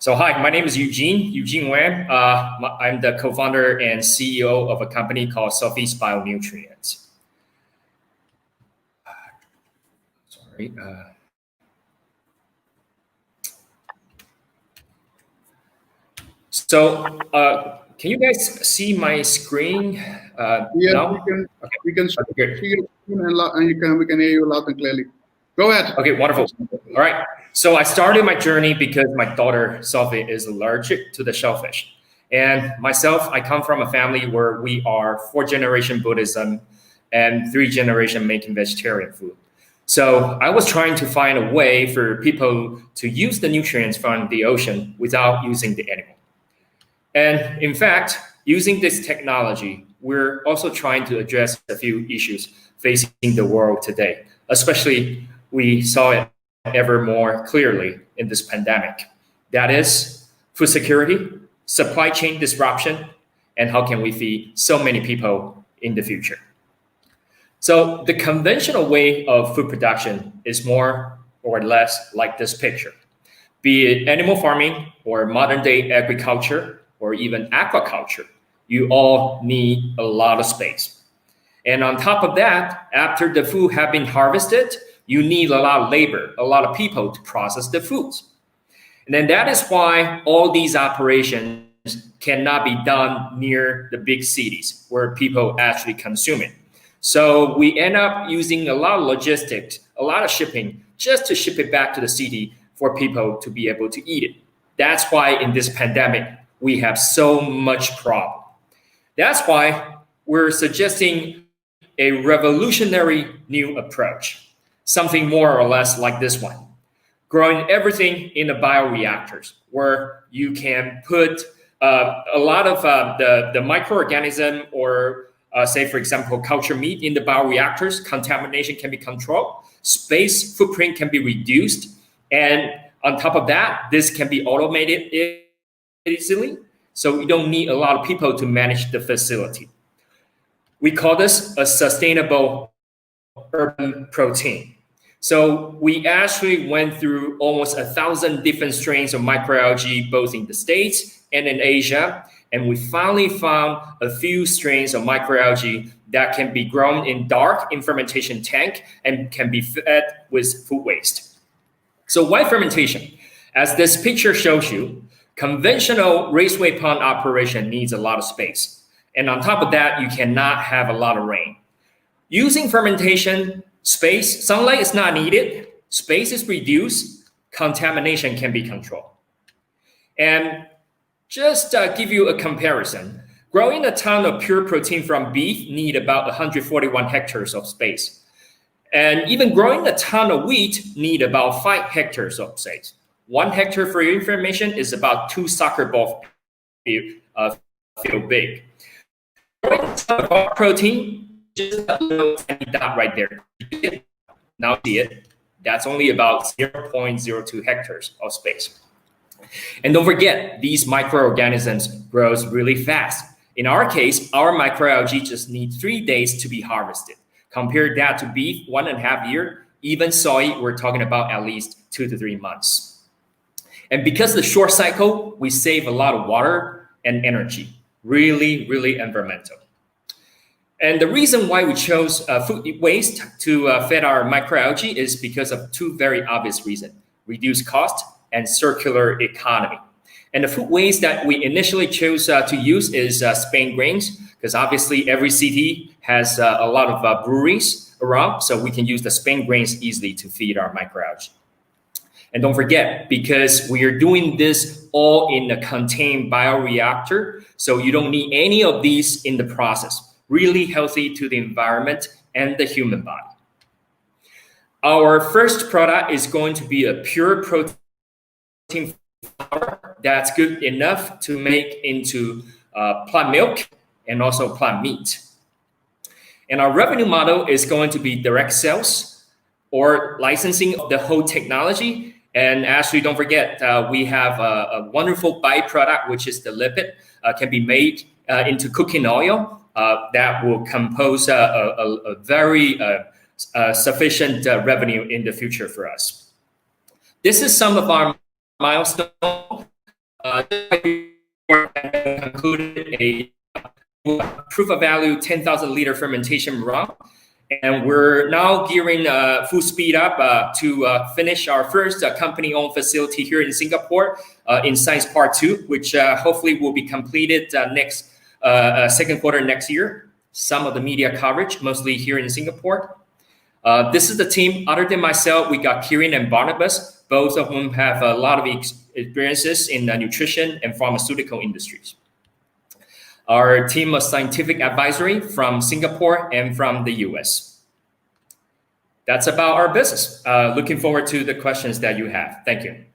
So hi, my name is Eugene Wan. I'm the co-founder and CEO of a company called Sophie's Bionutrients. Sorry. Can you guys see my screen? Yeah, no? we can see your screen and we can hear you loud and clearly. Go ahead. Okay, wonderful. All right. So I started my journey because my daughter, Sophie, is allergic to the shellfish. And myself, I come from a family where we are 4th-generation Buddhism and 3rd-generation making vegetarian food. So I was trying to find a way for people to use the nutrients from the ocean without using the animal. And in fact, using this technology, we're also trying to address a few issues facing the world today, especially we saw it ever more clearly in this pandemic. That is food security, supply chain disruption, and how can we feed so many people in the future. So the conventional way of food production is more or less like this picture. Be it animal farming or modern day agriculture or even aquaculture, you all need a lot of space. And on top of that, after the food have been harvested, you need a lot of labor, a lot of people to process the foods. And then that is why all these operations cannot be done near the big cities where people actually consume it. So we end up using a lot of logistics, a lot of shipping, just to ship it back to the city for people to be able to eat it. That's why in this pandemic, we have so much problem. That's why we're suggesting a revolutionary new approach, something more or less like this one. Growing everything in the bioreactors, where you can put a lot of the microorganism or say, for example, culture meat in the bioreactors, contamination can be controlled, space footprint can be reduced, and on top of that, this can be automated easily, so you don't need a lot of people to manage the facility. We call this a sustainable urban protein. So we actually went through almost 1,000 different strains of microalgae, both in the States and in Asia. And we finally found a few strains of microalgae that can be grown in dark in fermentation tank and can be fed with food waste. So why fermentation? As this picture shows you, conventional raceway pond operation needs a lot of space. And on top of that, you cannot have a lot of rain. Using fermentation, sunlight is not needed, space is reduced, contamination can be controlled. And just give you a comparison, growing a ton of pure protein from beef need about 141 hectares of space. And even growing a ton of wheat need about 5 hectares of space. 1 hectare, for your information, is about 2 soccer ball field big. Growing a ton of protein, just a little tiny dot right there. Now see it, that's only about 0.02 hectares of space. And don't forget, these microorganisms grows really fast. In our case, our microalgae just need 3 days to be harvested. Compare that to beef, 1.5 years, even soy, we're talking about at least 2 to 3 months. And because of the short cycle, we save a lot of water and energy. Really, really environmental. And the reason why we chose food waste to feed our microalgae is because of 2 very obvious reasons: reduced cost and circular economy. And the food waste that we initially chose to use is Spain grains, because obviously every city has a lot of breweries around, so we can use the Spain grains easily to feed our microalgae. And don't forget, because we are doing this all in a contained bioreactor, so you don't need any of these in the process. Really healthy to the environment and the human body. Our first product is going to be a pure protein flour that's good enough to make into plant milk and also plant meat. And our revenue model is going to be direct sales or licensing of the whole technology. And actually, don't forget, we have a wonderful byproduct, which is the lipid, can be made into cooking oil that will compose a very sufficient revenue in the future for us. This is some of our milestones Concluded a proof of value 10,000 liter fermentation run. And we're now gearing full speed up to finish our first company-owned facility here in Singapore in Science Part 2, which hopefully will be completed next second quarter next year. Some of the media coverage, mostly here in Singapore. This is the team. Other than myself, we got Kieran and Barnabas, both of whom have a lot of experiences in the nutrition and pharmaceutical industries. Our team of scientific advisory from Singapore and from the US. That's about our business. Looking forward to the questions that you have. Thank you.